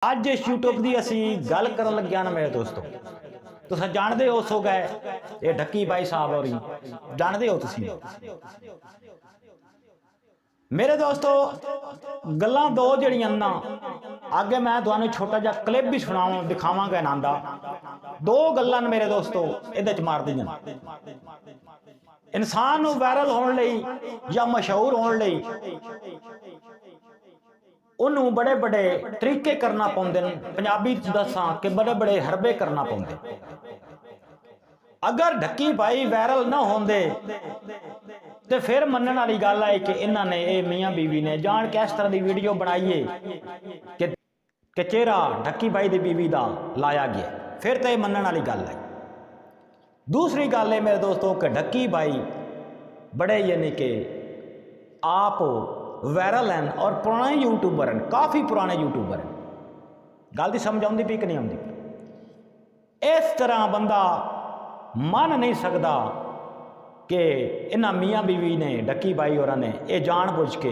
ਅੱਜ ਇਸ YouTube ਦੀ ਅਸੀਂ ਗੱਲ ਕਰਨ ਲੱਗਿਆ ਨਾ ਮੇਰੇ ਦੋਸਤੋ, ਤੁਸੀਂ ਜਾਣਦੇ ਹੋ ਸੋ ਗਏ ਇਹ ਢੱਕੀ ਭਾਈ ਸਾਹਿਬ ਹੋਰੀ ਜਾਣਦੇ ਹੋ ਤੁਸੀਂ मेरे दोस्तों गल्लां दो जड़ियां ना आगे मैं तुहानू छोटा जा क्लिप भी सुनावां दिखावांगा इन्हां दा दो गल्लां मेरे दोस्तों इहदे च मार दियां इंसान नू वायरल होने लई या मशहूर होने लई उन्होंने बड़े बड़े तरीके करना पौंदे ने। पंजाबी च दसां कि बड़े बड़े हरबे करना पौंदे। अगर ढक्की भाई वायरल ना होंदे तो फिर मनने वाली गल है कि इन्होंने ये मियाँ बीवी ने जान के इस तरह की वीडियो बनाई है कि चेहरा ढक्की भाई की बीवी का लाया गया, फिर तो यह मनने वाली गल है। दूसरी गल है मेरे दोस्तों कि ढक्की भाई बड़े यानी कि आप वायरल हैं और पुराने यूट्यूबर हैं, काफ़ी पुराने यूट्यूबर हैं। गल की समझ आती पी कि नहीं आती? इस तरह बंदा मन नहीं सकता कि इन्हां मियाँ बीवी ने ढक्की भाई और ने यह जान बुझ के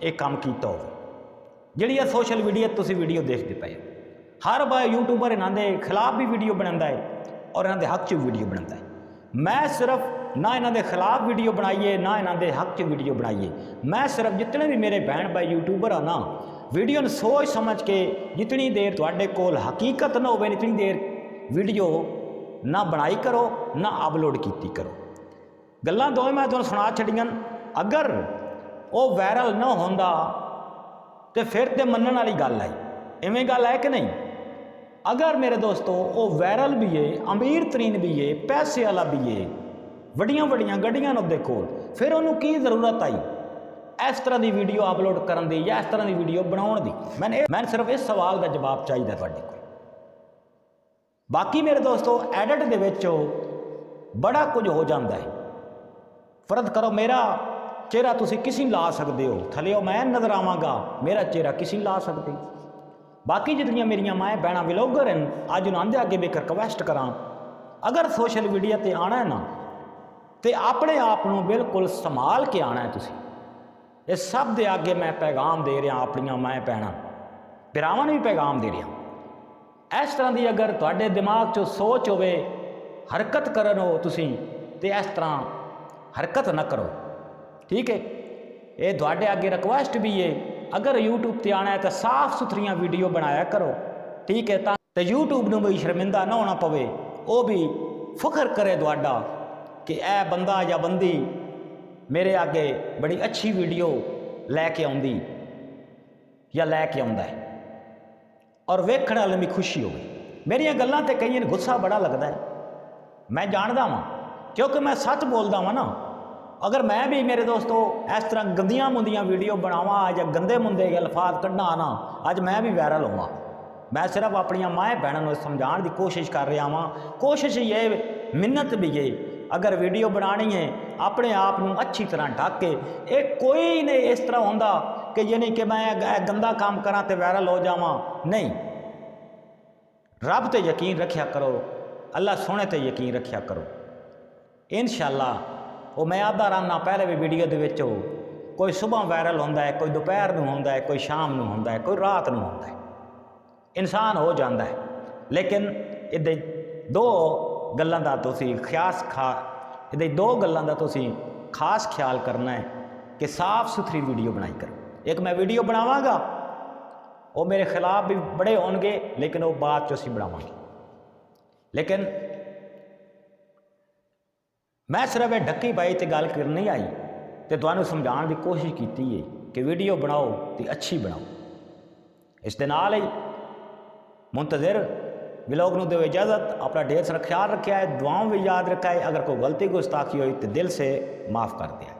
एक काम किया हो। जी सोशल मीडिया तुम वीडियो देखते पे हर बार यूट्यूबर इन्हों के खिलाफ भी वीडियो बनाता है और इन्हों के हक च वीडियो बनाता है। मैं सिर्फ ना इन्हों के खिलाफ वीडियो बनाइए ना इन्हों के हक च वीडियो बनाइए। मैं सिर्फ जितने भी मेरे बहन भाई यूट्यूबर आ ना वीडियो ने सोच समझ के जितनी देर तुहाडे कोल हकीकत ना हो इतनी देर वीडियो ना बनाई करो ना अपलोड की करो। गल्लां दो मैं तुहानूं सुना छड़ियां। अगर वो वायरल ना होंदा तो फिर तो मनण वाली गल है, इवें गल है कि नहीं? अगर मेरे दोस्तों वो वायरल भी है, अमीर तरीन भी है, पैसे वाला भी है, वड्डियां वड्डियां गड्डियां ने उहदे कोल, फिर उन्होंने की जरूरत आई इस तरह की वीडियो अपलोड करने की या इस तरह की वीडियो बनाने की? मैं सिर्फ इस सवाल का जवाब चाहिए तुहाडे कोल। बाकी मेरे दोस्तों एडिट दे विच बड़ा कुछ हो जाता है। फर्ज करो मेरा चेहरा तुसी किसी ला सकते हो, थल्ले मैं नज़र आवांगा, मेरा चेहरा किसी ला सकते। बाकी जितनी मेरिया माएँ भैन व्लॉगर हैं अज उन्होंने अगे भी रिक्वेस्ट करा, अगर सोशल मीडिया पर आना है ना तो अपने आप को बिल्कुल संभाल के आना है। तुसी इस सब के आगे मैं पैगाम दे रहा, अपनिया माएँ भैन भरावां भी पैगाम दे रहा। इस तरह की अगर तुहाडे दिमाग चो सोच होवे हरकत करन हो तुसी ते इस तरह हरकत न करो, ठीक है? ये तुहाडे आगे रिक्वेस्ट भी है। अगर यूट्यूब पर आना है तो साफ सुथरियाँ वीडियो बनाया करो, ठीक है? तो यूट्यूब नूं भी शर्मिंदा ना होना पवे, वो भी फख्र करे तुहाडा कि यह बंदा या बंदी मेरे आगे बड़ी अच्छी वीडियो लैके आउंदी या लैके आउंदा है और वेखण वाले भी खुशी हो। मेरिया गल्लां ते कई गुस्सा बड़ा लगता है, मैं जानता वां क्योंकि मैं सच बोलता वां ना। अगर मैं भी मेरे दोस्तों इस तरह गंदियां मुंदियां वीडियो बनावा या गंदे मुंदे अल्फाज कढ़ना ना अज मैं भी वायरल होवां। मैं सिर्फ अपनिया माएँ भैनों को समझाने की कोशिश कर रहा वां। कोशिश ये मिन्नत भी है, अगर वीडियो बनानी है अपने आप को अच्छी तरह ढक के। एक कोई नहीं इस तरह होंदा कि यानी कि मैं गंदा काम करा तो वायरल हो जावा, नहीं। रब ते यकीन रखिया करो, अल्लाह सोने ते यकीन रखिया करो। इंशाअल्लाह वो मैं आधा रहना पहले भी वीडियो दे विच कोई सुबह वायरल होंदा है, कोई दोपहर नूं होंदा है, कोई शाम नूं होंदा है, कोई रात नूं होंदा है, इंसान हो जाता है। लेकिन इहदे दो गल्लां दा तुसीं इहदे दो गल्लां दा तुसीं खास ख्याल करना है कि साफ सुथरी वीडियो बनाई करो। एक मैं वीडियो बनावांगा वो मेरे खिलाफ भी बड़े होंगे, लेकिन वो बाद च असीं बनावांगे। लेकिन मैं सिर्फ ये ढक्की भाई ते गल करनी आई तो तुहानूं समझाने की कोशिश की है कि वीडियो बनाओ तो अच्छी बनाओ। इस दे नाल ही मुंतज़िर व्लॉग नूं दो इजाज़त। अपना ढेर सारा ख्याल रखा है, दुआओं भी याद रखा है। अगर कोई गलती गुस्ताखी हुई तो दिल से माफ़ कर दिया।